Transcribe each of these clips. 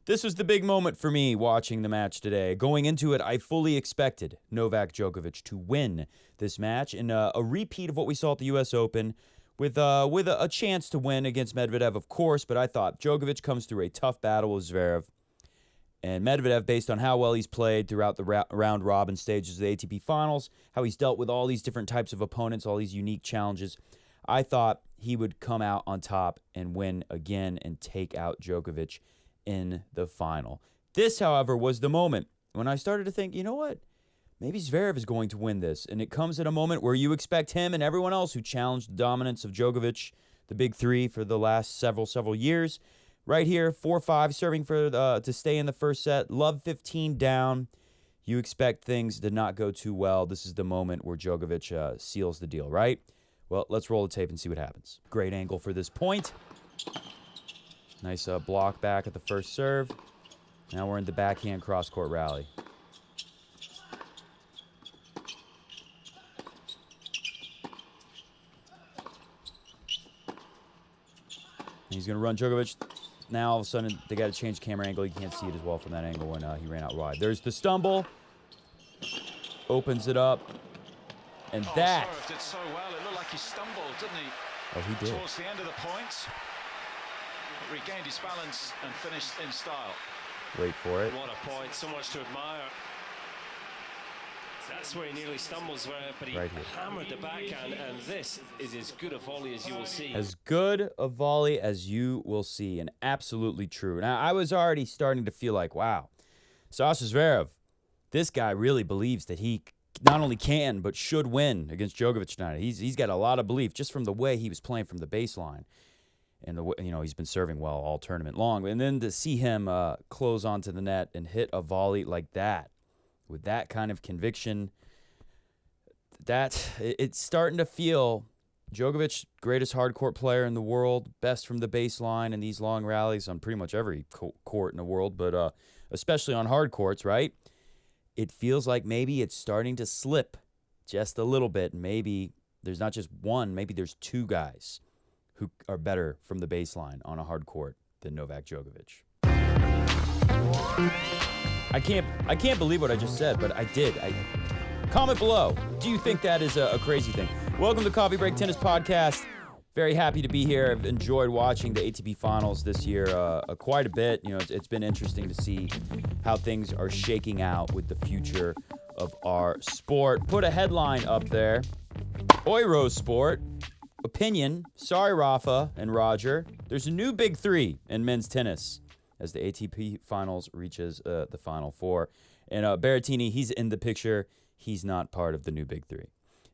This was the big moment for me watching the match today. Going into it, I fully expected Novak Djokovic to win this match in a repeat of what we saw at the U.S. Open with a chance to win against Medvedev, of course, but I thought Djokovic comes through a tough battle with Zverev. And Medvedev, based on how well he's played throughout the round-robin stages of the ATP Finals, how he's dealt with all these different types of opponents, all these unique challenges, I thought he would come out on top and win again and take out Djokovic in the final. This, however, was the moment when I started to think, you know what? Maybe Zverev is going to win this. And it comes at a moment where you expect him and everyone else who challenged the dominance of Djokovic, the big three, for the last several years. Right here, 4-5, serving for to stay in the first set. Love 15 down. You expect things to not go too well. This is the moment where Djokovic seals the deal, right? Well, let's roll the tape and see what happens. Great angle for this point. Nice block back at the first serve. Now we're in the backhand cross-court rally. He's going to run Djokovic. Now, all of a sudden, they got to change camera angle. You can't see it as well from that angle when he ran out wide. There's the stumble. Opens it up. And that... Zverev did so well. It looked like he stumbled, didn't he? Oh, he did. Towards the end of the points. Regained his balance and finished in style. Wait for it. What a point. So much to admire. That's where he nearly stumbles, but he hammered the backhand, and this is as good a volley as you will see. As good a volley as you will see, and absolutely true. Now, I was already starting to feel like, wow, Sasha Zverev, this guy really believes that he not only can, but should win against Djokovic tonight. He's got a lot of belief just from the way he was playing from the baseline. And he's been serving well all tournament long. And then to see him close onto the net and hit a volley like that, with that kind of conviction, it's starting to feel Djokovic, greatest hard court player in the world, best from the baseline in these long rallies on pretty much every court in the world, but especially on hard courts, right? It feels like maybe it's starting to slip just a little bit. Maybe there's not just one, maybe there's two guys who are better from the baseline on a hard court than Novak Djokovic. I can't believe what I just said, but I did. Comment below. Do you think that is a crazy thing? Welcome to Coffee Break Tennis Podcast. Very happy to be here. I've enjoyed watching the ATP Finals this year quite a bit. It's been interesting to see how things are shaking out with the future of our sport. Put a headline up there. Euro sport. Opinion. Sorry, Rafa and Roger. There's a new big three in men's tennis as the ATP Finals reaches the Final Four. And Berrettini, he's in the picture. He's not part of the new big three.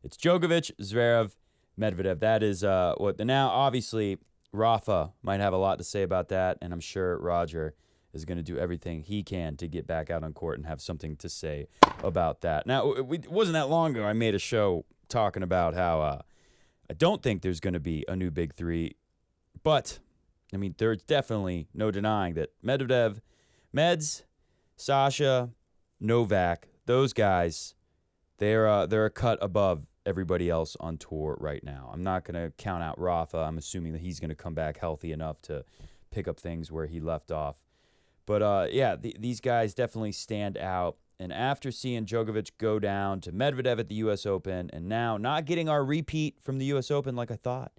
It's Djokovic, Zverev, Medvedev. That is now, obviously, Rafa might have a lot to say about that, and I'm sure Roger is going to do everything he can to get back out on court and have something to say about that. Now, it wasn't that long ago I made a show talking about how I don't think there's going to be a new big three, but I mean, there's definitely no denying that Medvedev, Meds, Sasha, Novak, those guys, they're a cut above everybody else on tour right now. I'm not going to count out Rafa. I'm assuming that he's going to come back healthy enough to pick up things where he left off. But, these guys definitely stand out. And after seeing Djokovic go down to Medvedev at the U.S. Open, and now not getting our repeat from the U.S. Open like I thought,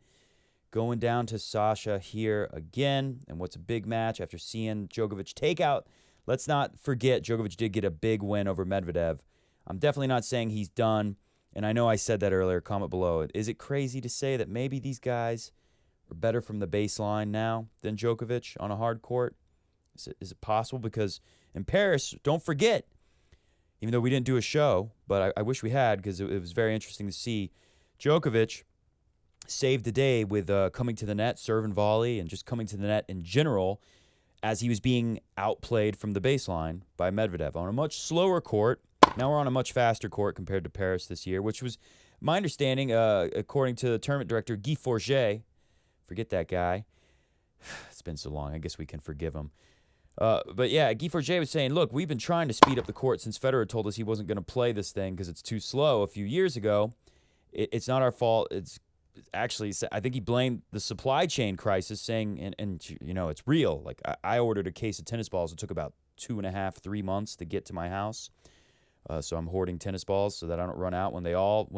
going down to Sasha here again, and what's a big match after seeing Djokovic take out. Let's not forget Djokovic did get a big win over Medvedev. I'm definitely not saying he's done, and I know I said that earlier. Comment below. Is it crazy to say that maybe these guys are better from the baseline now than Djokovic on a hard court? Is it possible? Because in Paris, don't forget, even though we didn't do a show, but I wish we had because it was very interesting to see Djokovic saved the day with coming to the net, serve and volley, and just coming to the net in general as he was being outplayed from the baseline by Medvedev on a much slower court. Now we're on a much faster court compared to Paris this year, which was my understanding, according to the tournament director, Guy Forget. Forget that guy. It's been so long. I guess we can forgive him. But yeah, Guy Forget was saying, look, we've been trying to speed up the court since Federer told us he wasn't going to play this thing because it's too slow a few years ago. It's not our fault. It's actually, I think he blamed the supply chain crisis, saying, and it's real. Like, I ordered a case of tennis balls. It took about 2.5, 3 months to get to my house. So I'm hoarding tennis balls so that I don't run out when they all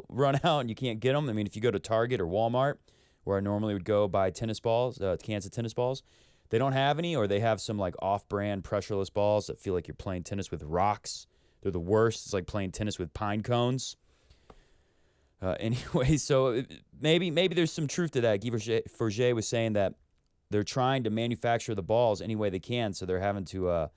run out and you can't get them. I mean, if you go to Target or Walmart, where I normally would go buy tennis balls, cans of tennis balls, they don't have any, or they have some like off-brand pressureless balls that feel like you're playing tennis with rocks. They're the worst. It's like playing tennis with pine cones. Anyway, so maybe there's some truth to that. Guy Forget was saying that they're trying to manufacture the balls any way they can, so they're having to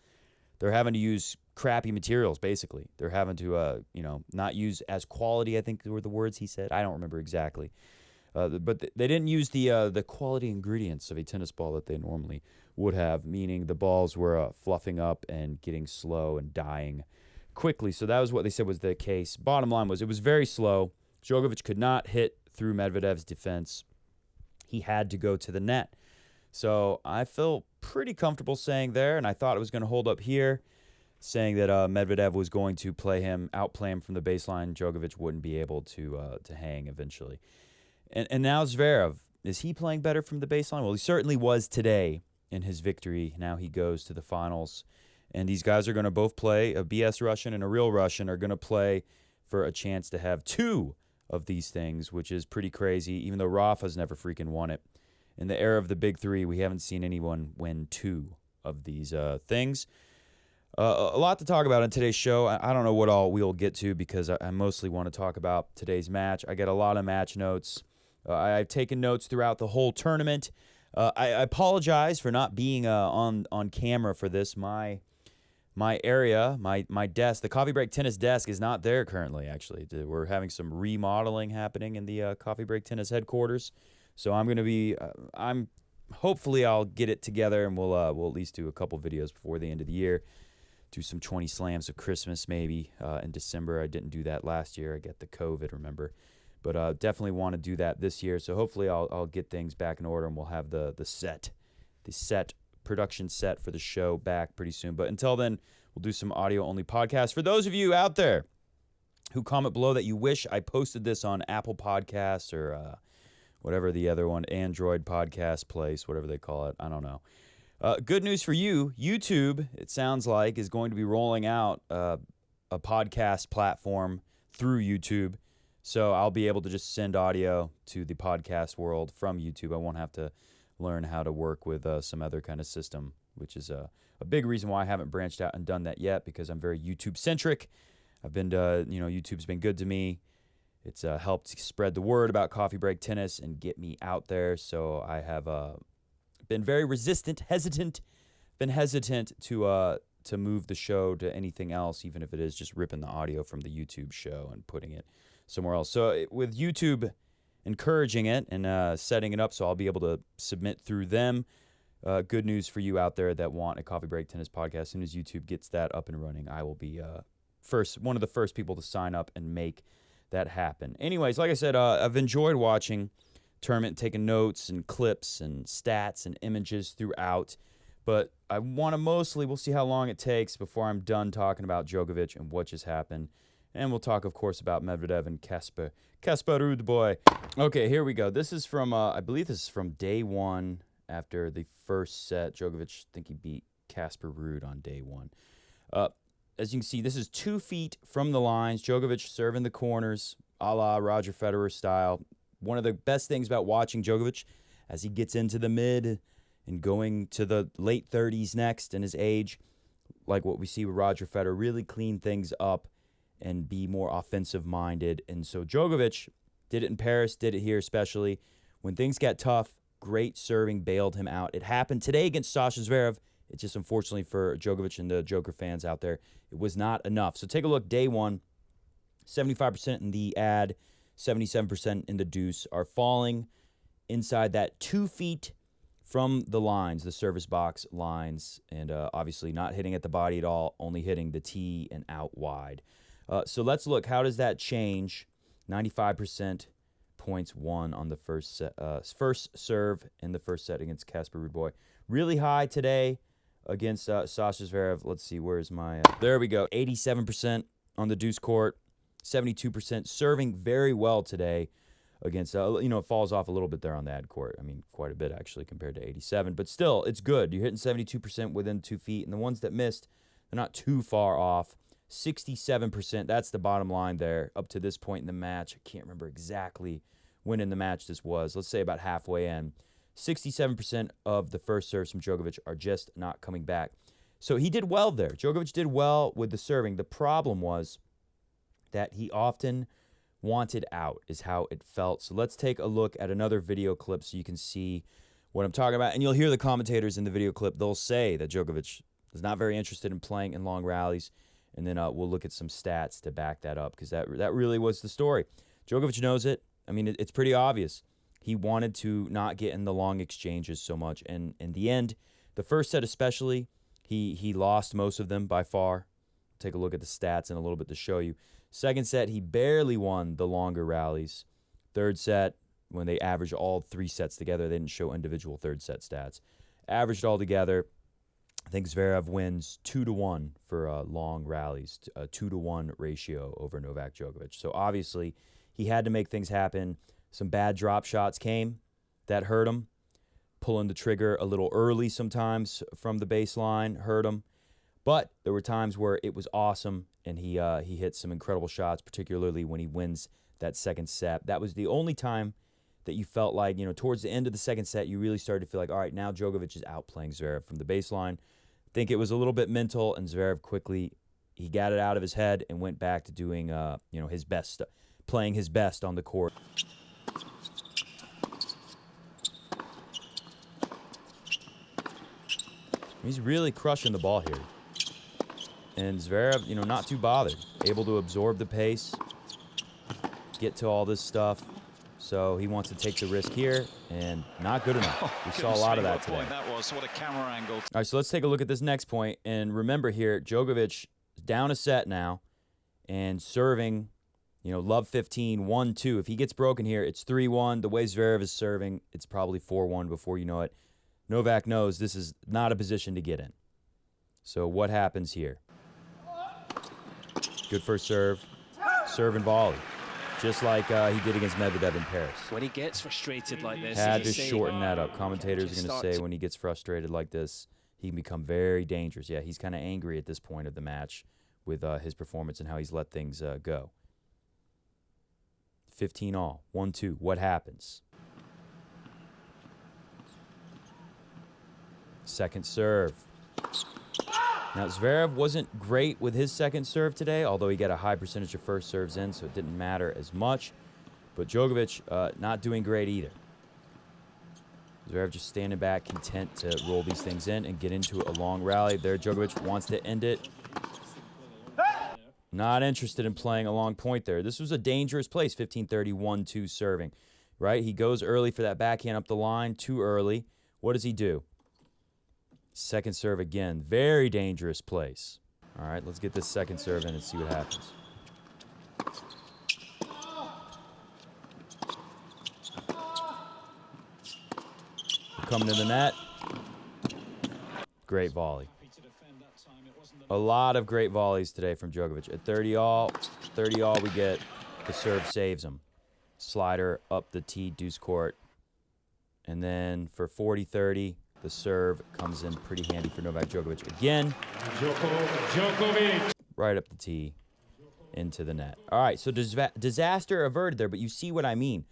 use crappy materials. Basically, they're having to not use as quality, I think were the words he said. I don't remember exactly, but they didn't use the quality ingredients of a tennis ball that they normally would have, meaning the balls were fluffing up and getting slow and dying quickly. So that was what they said was the case. Bottom line was it was very slow. Djokovic could not hit through Medvedev's defense. He had to go to the net. So I feel pretty comfortable saying there, and I thought it was going to hold up here, saying that Medvedev was going to outplay him from the baseline. Djokovic wouldn't be able to hang eventually. And now Zverev, is he playing better from the baseline? Well, he certainly was today in his victory. Now he goes to the finals. And these guys are going to both play. A BS Russian and a real Russian are going to play for a chance to have two of these things, which is pretty crazy, even though Rafa's never freaking won it. In the era of the big three, we haven't seen anyone win two of these things. A lot to talk about in today's show. I don't know what all we'll get to because I mostly want to talk about today's match. I got a lot of match notes. I've taken notes throughout the whole tournament. I apologize for not being on camera for this. My area, my desk, the Coffee Break Tennis desk is not there currently, actually. We're having some remodeling happening in the Coffee Break Tennis headquarters. So I'm going to be, hopefully I'll get it together and we'll at least do a couple videos before the end of the year. Do some 20 slams of Christmas maybe in December. I didn't do that last year. I got the COVID, remember. But definitely want to do that this year. So hopefully I'll get things back in order and we'll have the production set for the show back pretty soon. But until then, we'll do some audio-only podcasts. For those of you out there who comment below that you wish I posted this on Apple Podcasts or whatever the other one, Android podcast place, whatever they call it, I don't know. Good news for you, YouTube, it sounds like, is going to be rolling out a podcast platform through YouTube. So I'll be able to just send audio to the podcast world from YouTube. I won't have to learn how to work with some other kind of system, which is a big reason why I haven't branched out and done that yet, because I'm very YouTube-centric. I've been, YouTube's been good to me. It's helped spread the word about Coffee Break Tennis and get me out there. So I have been very hesitant to move the show to anything else, even if it is just ripping the audio from the YouTube show and putting it somewhere else. So with YouTube encouraging it and setting it up so I'll be able to submit through them, good news for you out there that want a Coffee Break Tennis podcast. As soon as YouTube gets that up and running, I will be one of the first people to sign up and make that happen. Anyways, like I said, I've enjoyed watching tournament, taking notes and clips and stats and images throughout, but I want to we'll see how long it takes before I'm done talking about Djokovic and what just happened, and we'll talk, of course, about Medvedev and Casper Ruud boy. Okay, here we go. This is from, I believe this is from day one after the first set. Djokovic, I think he beat Casper Ruud on day one. As you can see, this is 2 feet from the lines. Djokovic serving the corners, a la Roger Federer style. One of the best things about watching Djokovic as he gets into the mid and going to the late 30s next in his age, like what we see with Roger Federer, really clean things up and be more offensive-minded. And so Djokovic did it in Paris, did it here especially. When things got tough, great serving bailed him out. It happened today against Sasha Zverev. It's just unfortunately for Djokovic and the Joker fans out there, it was not enough. So take a look. Day one, 75% in the ad, 77% in the deuce are falling inside that 2 feet from the lines, the service box lines, and obviously not hitting at the body at all, only hitting the tee and out wide. So let's look. How does that change? 95% points won on the first serve in the first set against Casper Ruud boy. Really high today against Sasha Zverev. Let's see, where's my... there we go. 87% on the deuce court, 72% serving very well today against, it falls off a little bit there on the ad court. I mean, quite a bit, actually, compared to 87. But still, it's good. You're hitting 72% within 2 feet. And the ones that missed, they're not too far off. 67%, that's the bottom line there up to this point in the match. I can't remember exactly when in the match this was. Let's say about halfway in. 67% of the first serves from Djokovic are just not coming back. So he did well there. Djokovic did well with the serving. The problem was that he often wanted out, is how it felt. So let's take a look at another video clip so you can see what I'm talking about. And you'll hear the commentators in the video clip. They'll say that Djokovic is not very interested in playing in long rallies. And then we'll look at some stats to back that up, because that really was the story. Djokovic knows it. I mean, it's pretty obvious. He wanted to not get in the long exchanges so much. And in the end, the first set especially, he lost most of them by far. Take a look at the stats in a little bit to show you. Second set, he barely won the longer rallies. Third set, when they averaged all 3 sets together, they didn't show individual third set stats. Averaged all together, I think Zverev wins 2-1 for long rallies, a 2-1 ratio over Novak Djokovic. So obviously, he had to make things happen. Some bad drop shots came that hurt him. Pulling the trigger a little early sometimes from the baseline hurt him. But there were times where it was awesome, and he hit some incredible shots, particularly when he wins that second set. That was the only time that you felt like, towards the end of the second set, you really started to feel like, all right, now Djokovic is outplaying Zverev from the baseline. I think it was a little bit mental, and Zverev quickly, he got it out of his head and went back to doing, his best, playing his best on the court. He's really crushing the ball here. And Zverev, not too bothered. Able to absorb the pace, get to all this stuff. So he wants to take the risk here, and not good enough. We saw a lot of that today. That was. What a camera angle. All right, so let's take a look at this next point. And remember here, Djokovic down a set now and serving, love 15, 1-2. If he gets broken here, it's 3-1. The way Zverev is serving, it's probably 4-1 before you know it. Novak knows this is not a position to get in. So what happens here? Good first serve. Serve and volley. Just like he did against Medvedev in Paris. When he gets frustrated like this, had to shorten that up. Commentators are going to say when he gets frustrated like this, he can become very dangerous. Yeah, he's kind of angry at this point of the match with his performance and how he's let things go. 15-all, 1-2. What happens? Second serve. Now, Zverev wasn't great with his second serve today, although he got a high percentage of first serves in, so it didn't matter as much. But Djokovic not doing great either. Zverev just standing back, content to roll these things in and get into a long rally. There, Djokovic wants to end it. Not interested in playing a long point there. This was a dangerous place, 15-30, 1-2 serving, right? He goes early for that backhand up the line, too early. What does he do? Second serve again. Very dangerous place. All right, let's get this second serve in and see what happens. Coming to the net. Great volley. A lot of great volleys today from Djokovic. At 30-all, we get the serve saves him. Slider up the tee, deuce court. And then for 40-30, the serve comes in pretty handy for Novak Djokovic again. Djokovic. Right up the tee, into the net. All right, so disaster averted there, but you see what I mean.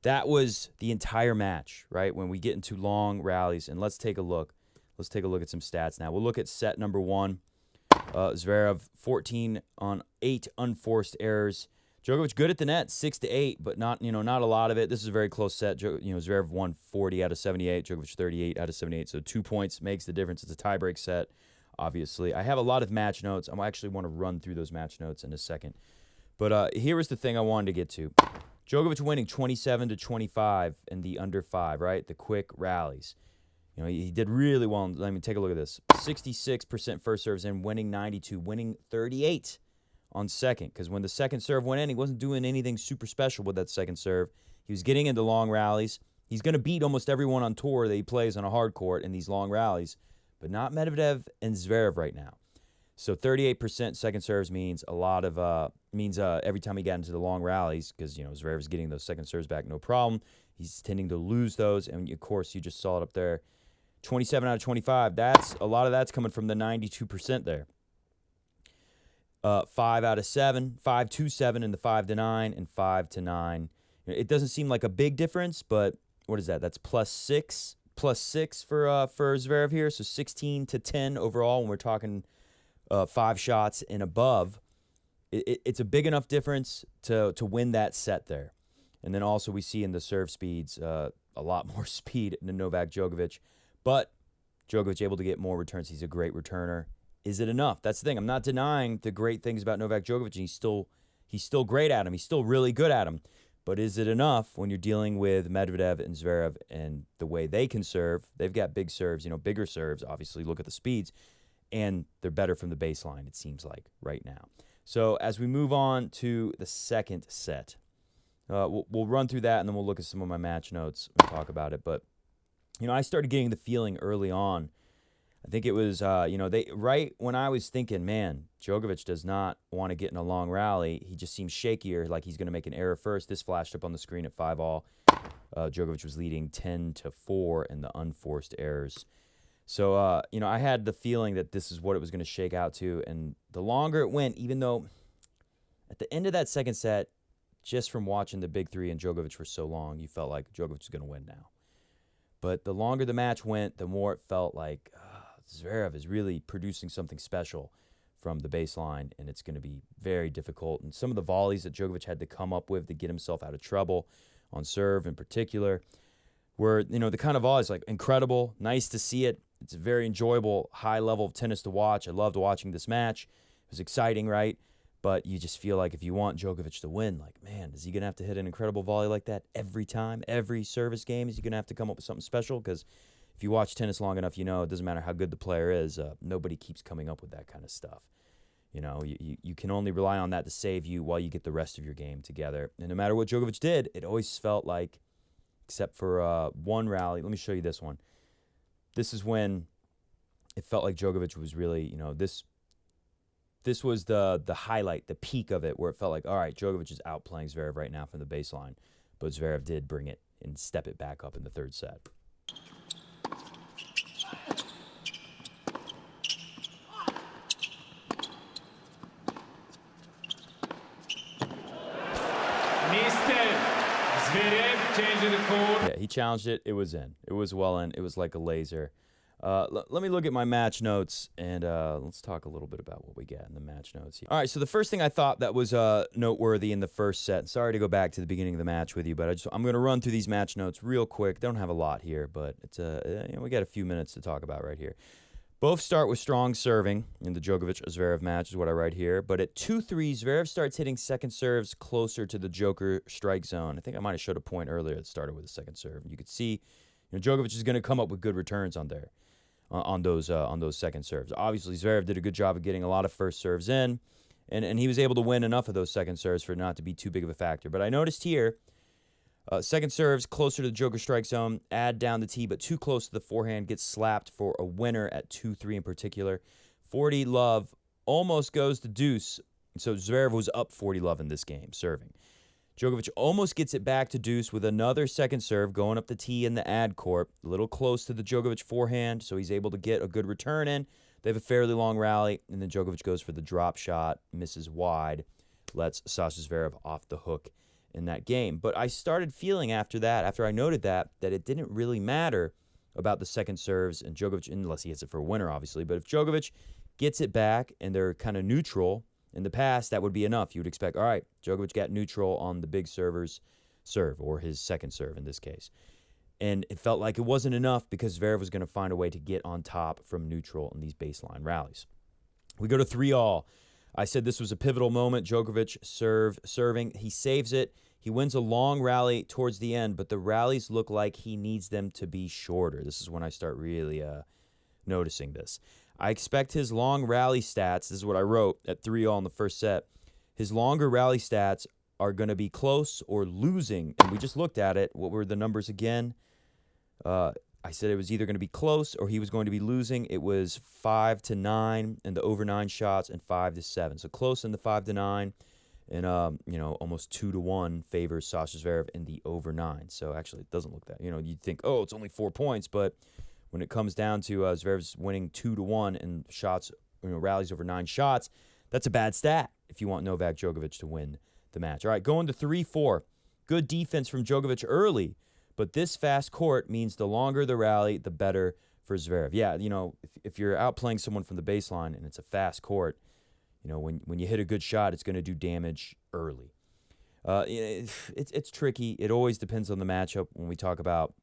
That was the entire match, right? When we get into long rallies, and let's take a look. Let's take a look at some stats now. We'll look at set number 1. Zverev, 14 on 8 unforced errors. Djokovic good at the net, 6-8, but not a lot of it. This is a very close set. Zverev won 40 out of 78, Djokovic 38 out of 78, so 2 points makes the difference. It's a tiebreak set, obviously. I have a lot of match notes. I actually want to run through those match notes in a second. But here was the thing I wanted to get to. Djokovic winning 27-25 in the under 5, right? The quick rallies. He did really well. I mean, take a look at this. 66% first serves in, winning 92, winning 38 on second. Because when the second serve went in, he wasn't doing anything super special with that second serve. He was getting into long rallies. He's going to beat almost everyone on tour that he plays on a hard court in these long rallies, but not Medvedev and Zverev right now. So 38% second serves means a lot of means every time he got into the long rallies, because, Zverev's getting those second serves back, no problem. He's tending to lose those, and, of course, you just saw it up there. 27 out of 25. A lot of that's coming from the 92% there. 5 out of 7, 5 to 7 in the 5 to 9, and 5 to 9. It doesn't seem like a big difference, but what is that? That's plus 6 for Zverev here. So 16 to 10 overall when we're talking 5 shots and above. It's a big enough difference to win that set there. And then also we see in the serve speeds a lot more speed than Novak Djokovic. But Djokovic able to get more returns. He's a great returner. Is it enough? That's the thing. I'm not denying the great things about Novak Djokovic. And he's still great at him. He's still really good at him. But is it enough when you're dealing with Medvedev and Zverev and the way they can serve? They've got big serves, bigger serves. Obviously, look at the speeds. And they're better from the baseline, it seems like, right now. So as we move on to the second set, we'll run through that, and then we'll look at some of my match notes and talk about it. But, I started getting the feeling early on. I think it was, right when I was thinking, man, Djokovic does not want to get in a long rally. He just seems shakier, like he's going to make an error first. This flashed up on the screen at 5-all. Djokovic was leading 10-4 in the unforced errors. So, I had the feeling that this is what it was going to shake out to. And the longer it went, even though at the end of that second set, just from watching the big three and Djokovic for so long, you felt like Djokovic was going to win now. But the longer the match went, the more it felt like Zverev is really producing something special from the baseline, and it's going to be very difficult. And some of the volleys that Djokovic had to come up with to get himself out of trouble on serve in particular were, the kind of volleys like incredible, nice to see it. It's a very enjoyable, high level of tennis to watch. I loved watching this match. It was exciting, right? But you just feel like if you want Djokovic to win, like, man, is he going to have to hit an incredible volley like that every time? Every service game? Is he going to have to come up with something special? Because if you watch tennis long enough, it doesn't matter how good the player is. Nobody keeps coming up with that kind of stuff. You can only rely on that to save you while you get the rest of your game together. And no matter what Djokovic did, it always felt like, except for one rally. Let me show you this one. This is when it felt like Djokovic was really, this was the highlight, the peak of it, where it felt like, all right, Djokovic is outplaying Zverev right now from the baseline. But Zverev did bring it and step it back up in the third set. Zverev changing the code. Yeah, he challenged it. It was in. It was well in. It was like a laser. Let me look at my match notes, and let's talk a little bit about what we got in the match notes here. All right, so the first thing I thought that was noteworthy in the first set, sorry to go back to the beginning of the match with you, but I'm going to run through these match notes real quick. Don't have a lot here, but it's we got a few minutes to talk about right here. Both start with strong serving in the Djokovic-Zverev match is what I write here, but at 2-3, Zverev starts hitting second serves closer to the Joker strike zone. I think I might have showed a point earlier that started with a second serve. You could see Djokovic is going to come up with good returns on there. On those second serves. Obviously, Zverev did a good job of getting a lot of first serves in, and he was able to win enough of those second serves for it not to be too big of a factor. But I noticed here, second serves closer to the Joker strike zone, add down the tee, but too close to the forehand, gets slapped for a winner at 2-3 in particular. 40 love almost goes to deuce, so Zverev was up 40 love in this game, serving. Djokovic almost gets it back to deuce with another second serve going up the tee in the ad court, a little close to the Djokovic forehand, so he's able to get a good return in. They have a fairly long rally, and then Djokovic goes for the drop shot, misses wide, lets Sasha Zverev off the hook in that game. But I started feeling after I noted that it didn't really matter about the second serves, and Djokovic, unless he hits it for a winner, obviously, but if Djokovic gets it back and they're kind of neutral, in the past, that would be enough. You would expect, all right, Djokovic got neutral on the big server's serve, or his second serve in this case. And it felt like it wasn't enough because Zverev was going to find a way to get on top from neutral in these baseline rallies. We go to 3-all. I said this was a pivotal moment. Djokovic serving. He saves it. He wins a long rally towards the end, but the rallies look like he needs them to be shorter. This is when I start really noticing this. I expect his long rally stats, this is what I wrote at 3-all in the first set, his longer rally stats are going to be close or losing. And we just looked at it. What were the numbers again? I said it was either going to be close or he was going to be losing. It was 5-9 in the over 9 shots and 5-7. So close in the 5-9 and almost 2-1 favors Sasha Zverev in the over 9. So actually, it doesn't look that. You'd think, oh, it's only 4 points, but when it comes down to Zverev's winning 2-1 and shots, rallies over 9 shots, that's a bad stat if you want Novak Djokovic to win the match. All right, going to 3-4. Good defense from Djokovic early, but this fast court means the longer the rally, the better for Zverev. Yeah, if you're outplaying someone from the baseline and it's a fast court, when you hit a good shot, it's going to do damage early. It's tricky. It always depends on the matchup when we talk about,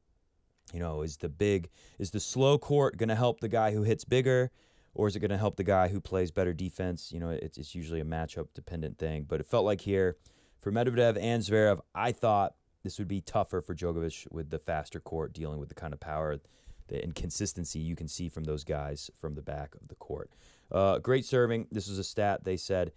is the slow court going to help the guy who hits bigger, or is it going to help the guy who plays better defense? It's usually a matchup-dependent thing. But it felt like here, for Medvedev and Zverev, I thought this would be tougher for Djokovic with the faster court, dealing with the kind of power, the inconsistency you can see from those guys from the back of the court. Great serving. This was a stat. They said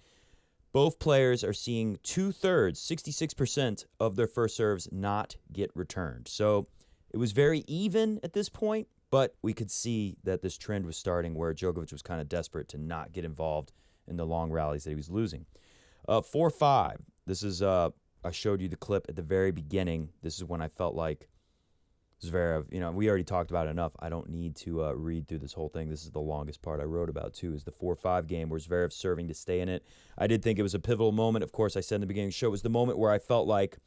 both players are seeing 2/3, 66% of their first serves not get returned. So it was very even at this point, but we could see that this trend was starting where Djokovic was kind of desperate to not get involved in the long rallies that he was losing. 4-5. This is, I showed you the clip at the very beginning. This is when I felt like Zverev, we already talked about it enough. I don't need to read through this whole thing. This is the longest part I wrote about, too, is the 4-5 game where Zverev's serving to stay in it. I did think it was a pivotal moment. Of course, I said in the beginning of the show, it was the moment where I felt like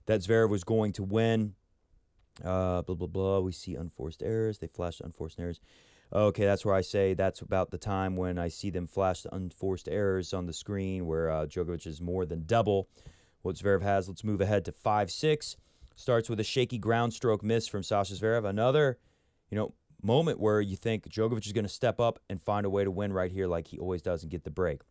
that Zverev was going to win. Blah, blah, blah. We see unforced errors. They flash unforced errors. Okay, that's where I say that's about the time when I see them flash the unforced errors on the screen where Djokovic is more than double what Zverev has. Let's move ahead to 5-6. Starts with a shaky ground stroke miss from Sasha Zverev. Another, moment where you think Djokovic is going to step up and find a way to win right here like he always does and get the break.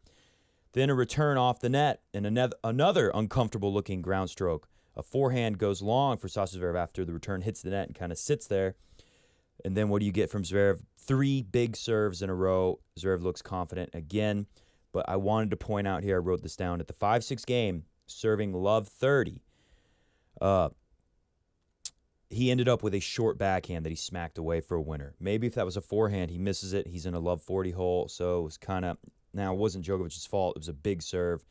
Then a return off the net and another uncomfortable-looking ground stroke. A forehand goes long for Sasha Zverev after the return hits the net and kind of sits there. And then what do you get from Zverev? 3 big serves in a row. Zverev looks confident again. But I wanted to point out here, I wrote this down, at the 5-6 game, serving love 30. He ended up with a short backhand that he smacked away for a winner. Maybe if that was a forehand, he misses it. He's in a love 40 hole. So it was now it wasn't Djokovic's fault. It was a big serve.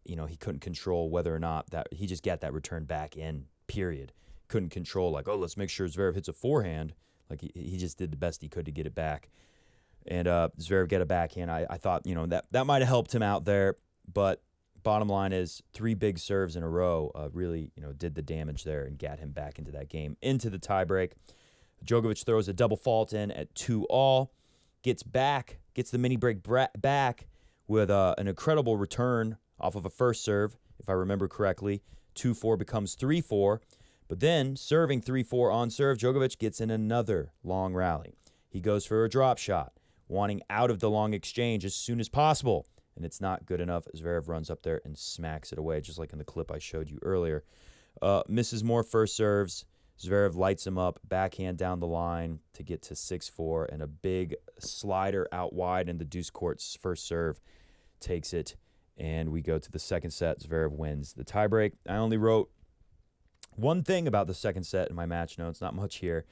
He couldn't control whether or not that he just got that return back in, period. Couldn't control let's make sure Zverev hits a forehand. Like he just did the best he could to get it back. And Zverev got a backhand. I thought, that might have helped him out there. But bottom line is 3 big serves in a row really, did the damage there and got him back into that game, into the tiebreak. Djokovic throws a double fault in at 2-all, gets the mini break back with an incredible return off of a first serve, if I remember correctly. 2-4 becomes 3-4. But then, serving 3-4 on serve, Djokovic gets in another long rally. He goes for a drop shot, wanting out of the long exchange as soon as possible. And it's not good enough. Zverev runs up there and smacks it away, just like in the clip I showed you earlier. Misses more first serves. Zverev lights him up, backhand down the line to get to 6-4, and a big slider out wide in the deuce court's first serve takes it. And we go to the second set. Zverev wins the tiebreak. I only wrote one thing about the second set in my match notes, not much here.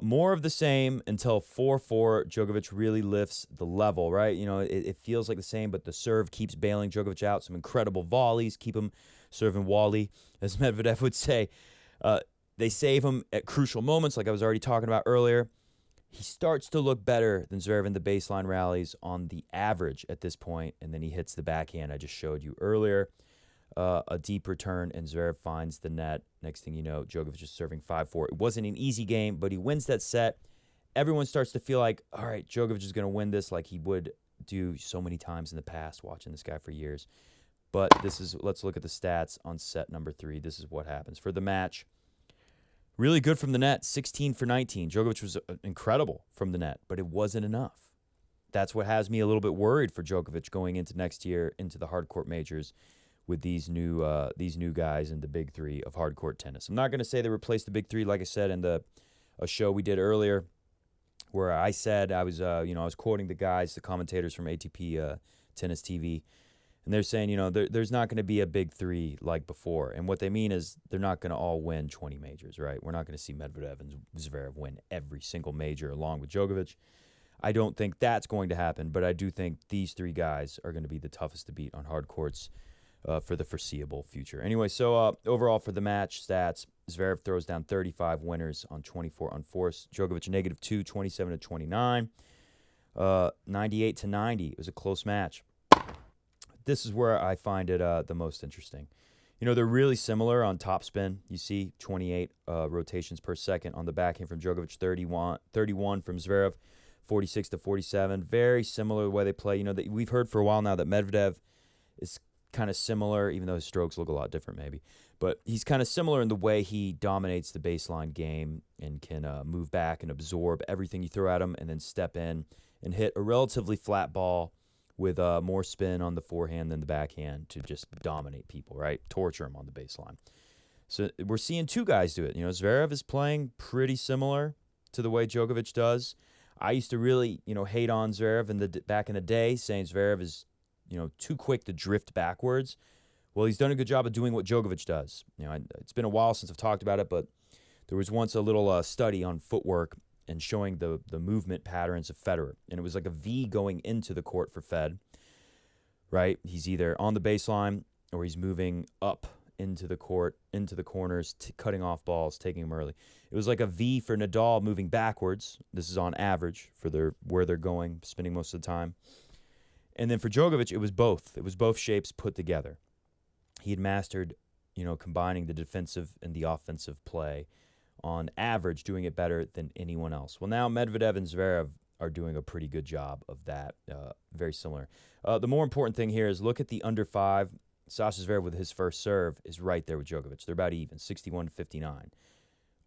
More of the same until 4-4. Djokovic really lifts the level, right? It feels like the same, but the serve keeps bailing Djokovic out. Some incredible volleys keep him serving wally, as Medvedev would say. They save him at crucial moments, like I was already talking about earlier. He starts to look better than Zverev in the baseline rallies on the average at this point, and then he hits the backhand I just showed you earlier. A deep return, and Zverev finds the net. Next thing you know, Djokovic is serving 5-4. It wasn't an easy game, but he wins that set. Everyone starts to feel like, all right, Djokovic is going to win this like he would do so many times in the past, watching this guy for years. But let's look at the stats on set number 3. This is what happens. For the match, really good from the net, 16 for 19. Djokovic was incredible from the net, but it wasn't enough. That's what has me a little bit worried for Djokovic going into next year, into the hard court majors, with these new guys in the big 3 of hard court tennis. I'm not going to say they replaced the big 3, like I said in a show we did earlier, where I said I was quoting the guys, the commentators from ATP Tennis TV, and they're saying there's not going to be a big 3 like before, and what they mean is they're not going to all win 20 majors, right? We're not going to see Medvedev and Zverev win every single major along with Djokovic. I don't think that's going to happen, but I do think these three guys are going to be the toughest to beat on hard courts for the foreseeable future. Anyway, so overall for the match stats, Zverev throws down 35 winners on 24 unforced. Djokovic -2, 27-29, 98-90. It was a close match. This is where I find it the most interesting. You know, they're really similar on topspin. You see 28 rotations per second on the backhand from Djokovic, 31 from Zverev, 46-47. Very similar the way they play. You know, we've heard for a while now that Medvedev is kind of similar, even though his strokes look a lot different maybe. But he's kind of similar in the way he dominates the baseline game and can move back and absorb everything you throw at him and then step in and hit a relatively flat ball with more spin on the forehand than the backhand to just dominate people, right? Torture them on the baseline. So we're seeing two guys do it. You know, Zverev is playing pretty similar to the way Djokovic does. I used to really, hate on Zverev back in the day, saying Zverev is, too quick to drift backwards. Well, he's done a good job of doing what Djokovic does. It's been a while since I've talked about it, but there was once a little study on footwork and showing the movement patterns of Federer. And it was like a V going into the court for Fed, right? He's either on the baseline or he's moving up into the court, into the corners, cutting off balls, taking them early. It was like a V for Nadal moving backwards. This is on average for where they're going, spinning most of the time. And then for Djokovic, it was both. It was both shapes put together. He had mastered, combining the defensive and the offensive play, on average, doing it better than anyone else. Well, now Medvedev and Zverev are doing a pretty good job of that, very similar. The more important thing here is look at the under 5. Sasha Zverev with his first serve is right there with Djokovic. They're about even, 61-59.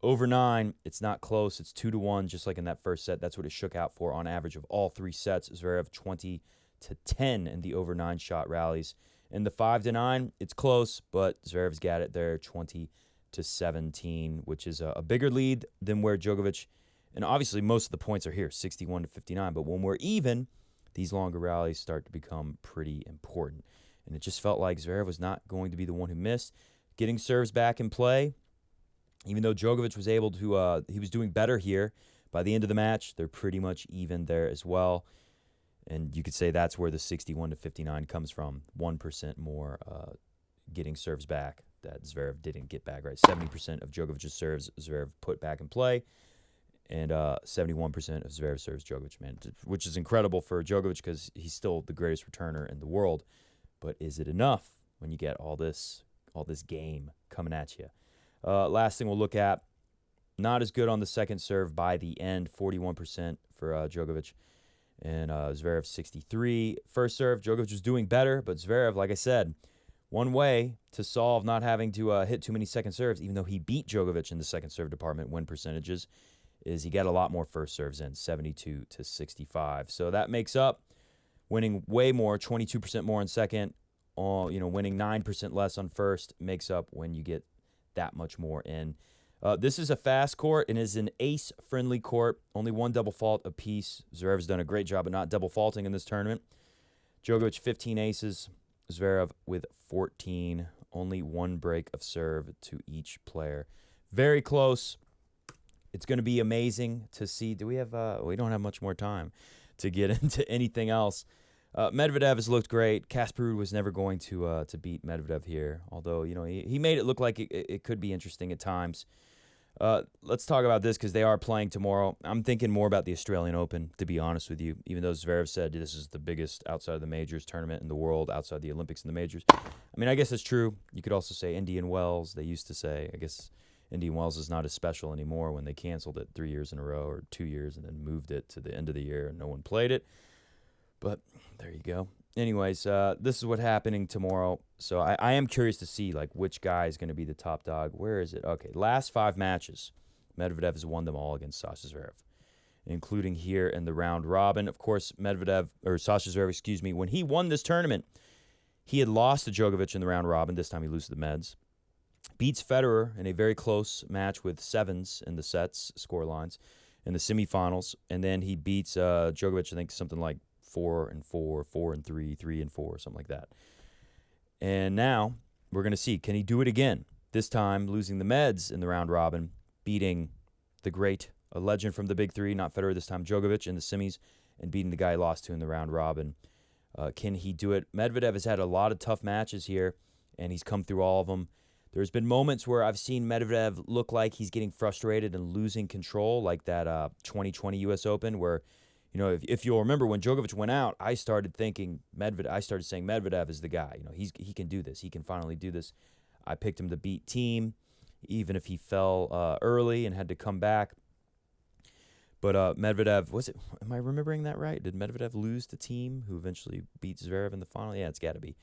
Over 9, it's not close. It's 2-1, just like in that first set. That's what it shook out for on average of all 3 sets. Zverev 20-10 in the over 9 shot rallies. In the 5-9, it's close, but Zverev's got it there, 20-17, which is a bigger lead than where Djokovic, and obviously most of the points are here, 61-59. But when we're even, these longer rallies start to become pretty important. And it just felt like Zverev was not going to be the one who missed. Getting serves back in play, even though Djokovic was able to, he was doing better here. By the end of the match, they're pretty much even there as well. And you could say that's where the 61-59 comes from. 1% more getting serves back that Zverev didn't get back, right? 70% of Djokovic's serves Zverev put back in play, and 71% of Zverev serves Djokovic, man, which is incredible for Djokovic because he's still the greatest returner in the world. But is it enough when you get all this game coming at you? Last thing we'll look at, not as good on the second serve by the end, 41% for Djokovic. And Zverev 63. First serve, Djokovic was doing better, but Zverev, like I said, one way to solve not having to hit too many second serves, even though he beat Djokovic in the second serve department win percentages, is he got a lot more first serves in, 72-65. So that makes up winning way more, 22% more in second, winning 9% less on first, makes up when you get that much more in. This is a fast court and is an ace-friendly court. Only one double fault apiece. Zverev's done a great job of not double faulting in this tournament. Djokovic, 15 aces. Zverev with 14. Only one break of serve to each player. Very close. It's going to be amazing to see. Do we have? We don't have much more time to get into anything else. Medvedev has looked great. Casper Ruud was never going to beat Medvedev here, although he made it look like it could be interesting at times. Let's talk about this because they are playing tomorrow. I'm thinking more about the Australian Open, to be honest with you, even though Zverev said this is the biggest outside of the majors tournament in the world, outside the Olympics and the majors. I mean, I guess it's true. You could also say Indian Wells. They used to say, I guess Indian Wells is not as special anymore when they canceled it 3 years in a row or 2 years and then moved it to the end of the year and no one played it. But there you go. Anyways, this is what's happening tomorrow. So I am curious to see which guy is going to be the top dog. Where is it? Okay, last 5 matches, Medvedev has won them all against Sasha Zverev, including here in the round robin. Of course, Sasha Zverev, when he won this tournament, he had lost to Djokovic in the round robin. This time he loses to the Meds. Beats Federer in a very close match with 7s in the sets, score lines, in the semifinals. And then he beats Djokovic, I think something like 4-4, 4-3, 3-4, something like that. And now we're going to see, can he do it again? This time losing the Meds in the round robin, beating a legend from the big 3, not Federer this time, Djokovic in the semis, and beating the guy he lost to in the round robin. Can he do it? Medvedev has had a lot of tough matches here, and he's come through all of them. There's been moments where I've seen Medvedev look like he's getting frustrated and losing control, like that 2020 U.S. Open, where, you know, if you'll remember when Djokovic went out, I started saying Medvedev is the guy. You know, he can do this. He can finally do this. I picked him to beat Thiem, even if he fell early and had to come back. But Medvedev, am I remembering that right? Did Medvedev lose to Thiem, who eventually beat Zverev in the final? Yeah, it's got to be.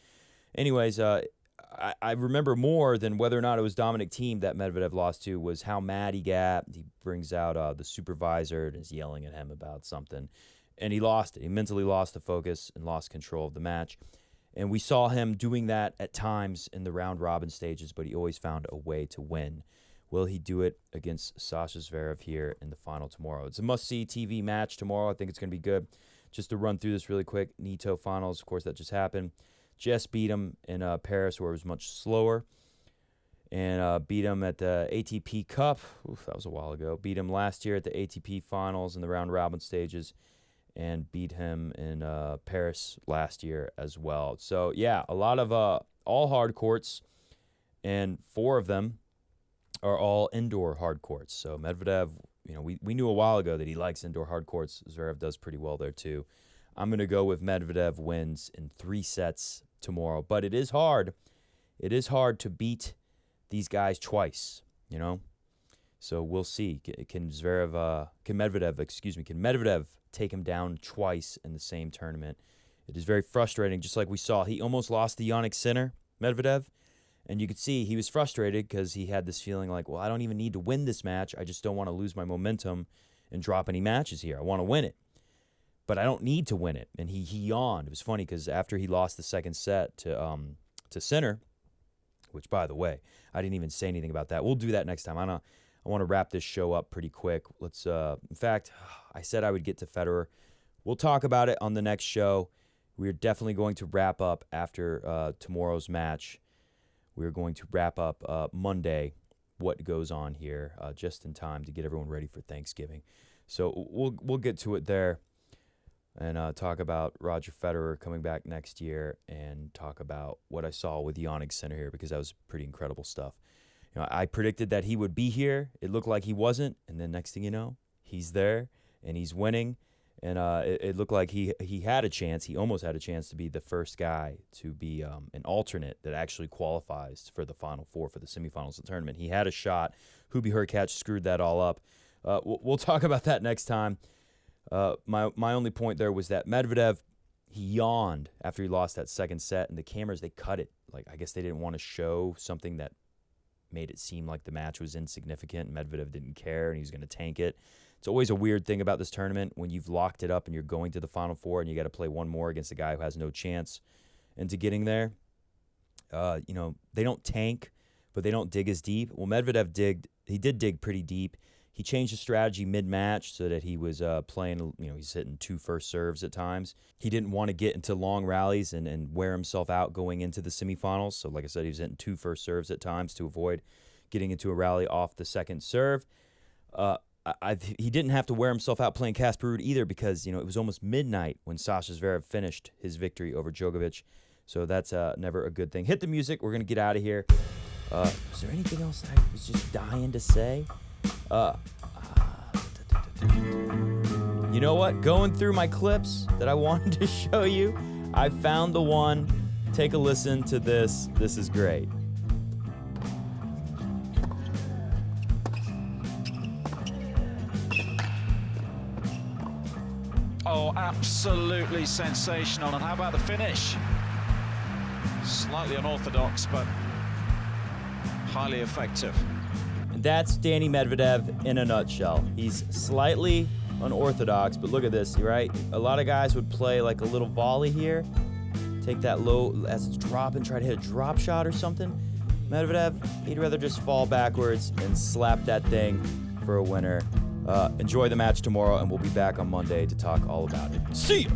Anyways, I remember more than whether or not it was Dominic Thiem that Medvedev lost to was how mad he got. He brings out the supervisor and is yelling at him about something. And he lost it. He mentally lost the focus and lost control of the match. And we saw him doing that at times in the round-robin stages, but he always found a way to win. Will he do it against Sasha Zverev here in the final tomorrow? It's a must-see TV match tomorrow. I think it's going to be good. Just to run through this really quick, Nito finals, of course, that just happened. Just beat him in Paris, where it was much slower, and beat him at the ATP Cup. Oof, that was a while ago. Beat him last year at the ATP finals in the round-robin stages, and beat him in Paris last year as well. So, yeah, a lot of all hard courts, and 4 of them are all indoor hard courts. So Medvedev, you know, we knew a while ago that he likes indoor hard courts. Zverev does pretty well there too. I'm going to go with Medvedev wins in 3 sets tomorrow. But it is hard. It is hard to beat these guys twice, you know. So we'll see. Can Medvedev take him down twice in the same tournament? It is very frustrating, just like we saw. He almost lost to Jannik Sinner, Medvedev. And you could see he was frustrated because he had this feeling like, well, I don't even need to win this match. I just don't want to lose my momentum and drop any matches here. I want to win it. But I don't need to win it. And he yawned. It was funny because after he lost the second set to Sinner, which, by the way, I didn't even say anything about that. We'll do that next time. I want to wrap this show up pretty quick. Let's. In fact, I said I would get to Federer. We'll talk about it on the next show. We're definitely going to wrap up after tomorrow's match. We're going to wrap up Monday what goes on here just in time to get everyone ready for Thanksgiving. So we'll get to it there and talk about Roger Federer coming back next year and talk about what I saw with Jannik Sinner here, because that was pretty incredible stuff. You know, I predicted that he would be here. It looked like he wasn't, and then next thing you know, he's there and he's winning. And it looked like he had a chance. He almost had a chance to be the first guy to be an alternate that actually qualifies for the Final Four, for the semifinals of the tournament. He had a shot. Hubie Hurkacz screwed that all up. We'll talk about that next time. My only point there was that Medvedev, he yawned after he lost that second set, and the cameras, they cut it. Like, I guess they didn't want to show something that made it seem like the match was insignificant. Medvedev didn't care, and he was going to tank it. It's always a weird thing about this tournament when you've locked it up and you're going to the Final Four and you got to play one more against a guy who has no chance into getting there. You know, they don't tank, but they don't dig as deep. Well, Medvedev did dig pretty deep. He changed his strategy mid-match so that he was playing, you know, he's hitting 2 first serves at times. He didn't want to get into long rallies and wear himself out going into the semifinals. So, like I said, he was hitting 2 first serves at times to avoid getting into a rally off the second serve. He didn't have to wear himself out playing Casper Ruud either, because, you know, it was almost midnight when Sasha Zverev finished his victory over Djokovic. So that's never a good thing. Hit the music. We're going to get out of here. Is there anything else I was just dying to say? You know what? Going through my clips that I wanted to show you, I found the one. Take a listen to this. This is great. Oh, absolutely sensational. And how about the finish? Slightly unorthodox, but highly effective. And that's Danny Medvedev in a nutshell. He's slightly unorthodox, but look at this, right? A lot of guys would play like a little volley here, take that low as it's dropping, try to hit a drop shot or something. Medvedev, he'd rather just fall backwards and slap that thing for a winner. Enjoy the match tomorrow, and we'll be back on Monday to talk all about it. See ya!